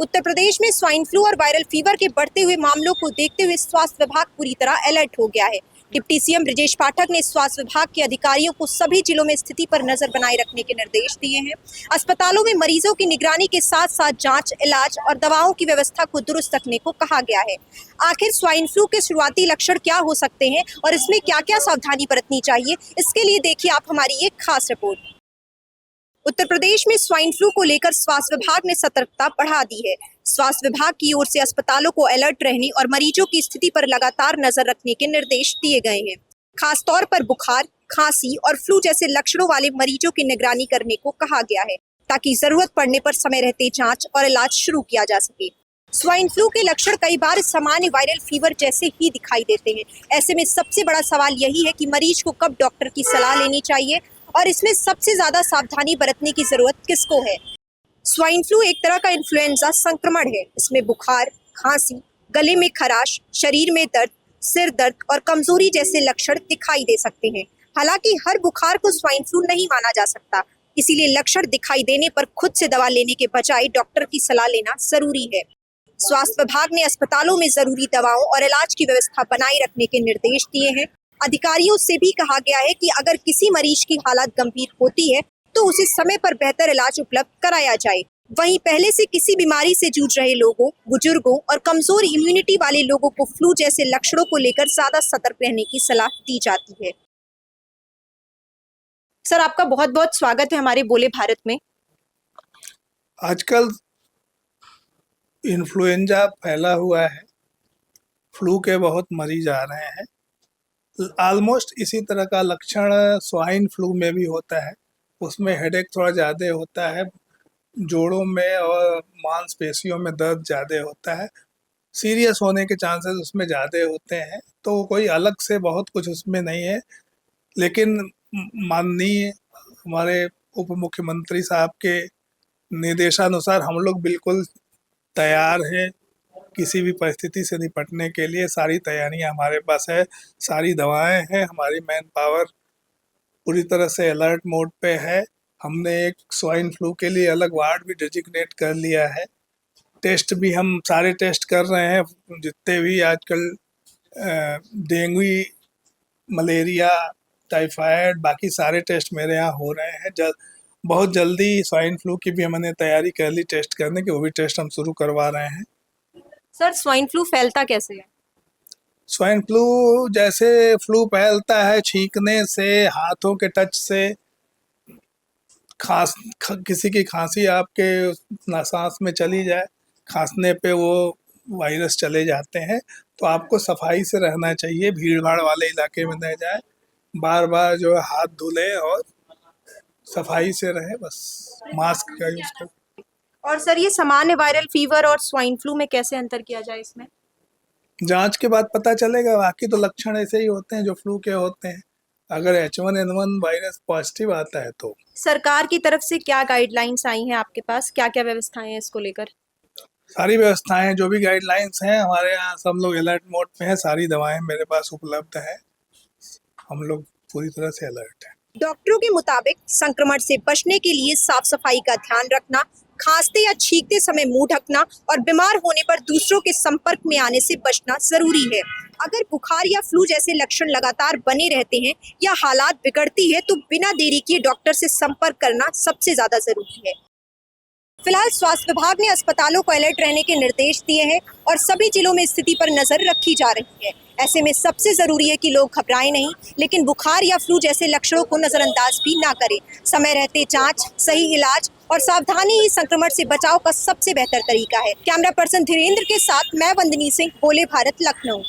उत्तर प्रदेश में swine flu और viral fever के बढ़ते हुए मामलों को देखते हुए स्वास्थ्य विभाग पूरी तरह अलर्ट हो गया है। डिप्टी सीएम ब्रजेश पाठक ने स्वास्थ्य विभाग के अधिकारियों को सभी जिलों में स्थिति पर नजर बनाए रखने के निर्देश दिए हैं। अस्पतालों में मरीजों की निगरानी के साथ साथ जांच, इलाज और दवाओं की व्यवस्था को दुरुस्त रखने को कहा गया है। आखिर स्वाइन फ्लू के शुरुआती लक्षण क्या हो सकते हैं और इसमें क्या क्या सावधानी बरतनी चाहिए, इसके लिए देखिए आप हमारी एक खास रिपोर्ट। उत्तर प्रदेश में स्वाइन फ्लू को लेकर स्वास्थ्य विभाग ने सतर्कता बढ़ा दी है। स्वास्थ्य विभाग की ओर से अस्पतालों को अलर्ट रहने और मरीजों की स्थिति पर लगातार नजर रखने के निर्देश दिए गए हैं। खास तौर पर बुखार, खांसी और फ्लू जैसे लक्षणों वाले मरीजों की निगरानी करने को कहा गया है, ताकि जरूरत पड़ने पर समय रहते जांच और इलाज शुरू किया जा सके। स्वाइन फ्लू के लक्षण कई बार सामान्य वायरल फीवर जैसे ही दिखाई देते हैं। ऐसे में सबसे बड़ा सवाल यही है कि मरीज को कब डॉक्टर की सलाह लेनी चाहिए और इसमें सबसे ज्यादा सावधानी बरतने की जरूरत किसको है। स्वाइन फ्लू एक तरह का इन्फ्लुएंजा संक्रमण है। इसमें बुखार, खांसी, गले में खराश, शरीर में दर्द, सिर दर्द और कमजोरी जैसे लक्षण दिखाई दे सकते हैं। हालांकि हर बुखार को स्वाइन फ्लू नहीं माना जा सकता, इसीलिए लक्षण दिखाई देने पर खुद से दवा लेने के बजाय डॉक्टर की सलाह लेना जरूरी है। स्वास्थ्य विभाग ने अस्पतालों में जरूरी दवाओं और इलाज की व्यवस्था बनाए रखने के निर्देश दिए हैं। अधिकारियों से भी कहा गया है कि अगर किसी मरीज की हालत गंभीर होती है तो उसे समय पर बेहतर इलाज उपलब्ध कराया जाए। वहीं पहले से किसी बीमारी से जूझ रहे लोगों, बुजुर्गों और कमजोर इम्यूनिटी वाले लोगों को फ्लू जैसे लक्षणों को लेकर ज्यादा सतर्क रहने की सलाह दी जाती है। सर, आपका बहुत बहुत स्वागत है हमारे बोले भारत में। आजकल इन्फ्लुएंजा फैला हुआ है, फ्लू के बहुत मरीज आ रहे हैं। ऑलमोस्ट इसी तरह का लक्षण स्वाइन फ्लू में भी होता है। उसमें हेडेक थोड़ा ज़्यादा होता है, जोड़ों में और मांसपेशियों में दर्द ज़्यादा होता है, सीरियस होने के चांसेस उसमें ज़्यादा होते हैं। तो कोई अलग से बहुत कुछ उसमें नहीं है, लेकिन माननीय हमारे उप मुख्यमंत्री साहब के निर्देशानुसार हम लोग बिल्कुल तैयार हैं किसी भी परिस्थिति से निपटने के लिए। सारी तैयारियां हमारे पास है, सारी दवाएं हैं, हमारी मैन पावर पूरी तरह से अलर्ट मोड पे है। हमने एक स्वाइन फ्लू के लिए अलग वार्ड भी डेजिग्नेट कर लिया है। टेस्ट भी हम सारे टेस्ट कर रहे हैं, जितने भी आजकल डेंगू, मलेरिया, टाइफाइड, बाकी सारे टेस्ट मेरे यहाँ हो रहे हैं। बहुत जल्दी स्वाइन फ्लू की भी हमने तैयारी कर ली टेस्ट करने की, वो भी टेस्ट हम शुरू करवा रहे हैं। सर, स्वाइन फ्लू फैलता कैसे है? स्वाइन फ्लू जैसे फ्लू फैलता है छींकने से, हाथों के टच से, किसी की खांसी आपके सांस में चली जाए, खांसने पे वो वायरस चले जाते हैं। तो आपको सफाई से रहना चाहिए, भीड़ भाड़ वाले इलाके में न जाए, बार बार जो है हाथ धुले और सफाई से रहे, बस मास्क का यूज करें। और सर, ये सामान्य वायरल फीवर और स्वाइन फ्लू में कैसे अंतर किया जाए? इसमें जांच के बाद पता चलेगा। बाकी तो लक्षण ऐसे ही होते हैं जो फ्लू के होते हैं। अगर H1N1 वायरस पॉजिटिव आता है तो। सरकार की तरफ से क्या गाइडलाइंस आई हैं आपके पास, क्या क्या व्यवस्थाएं हैं इसको लेकर? सारी व्यवस्थाएं, जो भी गाइडलाइंस हैं हमारे यहाँ, सब लोग अलर्ट मोड पे हैं। सारी दवाएं मेरे पास उपलब्ध है, हम लोग पूरी तरह से अलर्ट हैं। डॉक्टरों के मुताबिक संक्रमण से बचने के लिए साफ सफाई का ध्यान रखना, खांसते या छींकते समय मुंह ढकना और बीमार होने पर दूसरों के संपर्क में आने से बचना जरूरी है। अगर बुखार या फ्लू जैसे लक्षण लगातार बने रहते हैं या हालात बिगड़ती है तो बिना देरी किए डॉक्टर से संपर्क करना सबसे ज्यादा जरूरी है। फिलहाल स्वास्थ्य विभाग ने अस्पतालों को अलर्ट रहने के निर्देश दिए हैं और सभी जिलों में स्थिति पर नजर रखी जा रही है। ऐसे में सबसे जरूरी है कि लोग घबराएं नहीं, लेकिन बुखार या फ्लू जैसे लक्षणों को नजरअंदाज भी ना करें। समय रहते जांच, सही इलाज और सावधानी ही संक्रमण से बचाव का सबसे बेहतर तरीका है। कैमरा पर्सन धीरेन्द्र के साथ मैं वंदनी सिंह, बोले भारत, लखनऊ।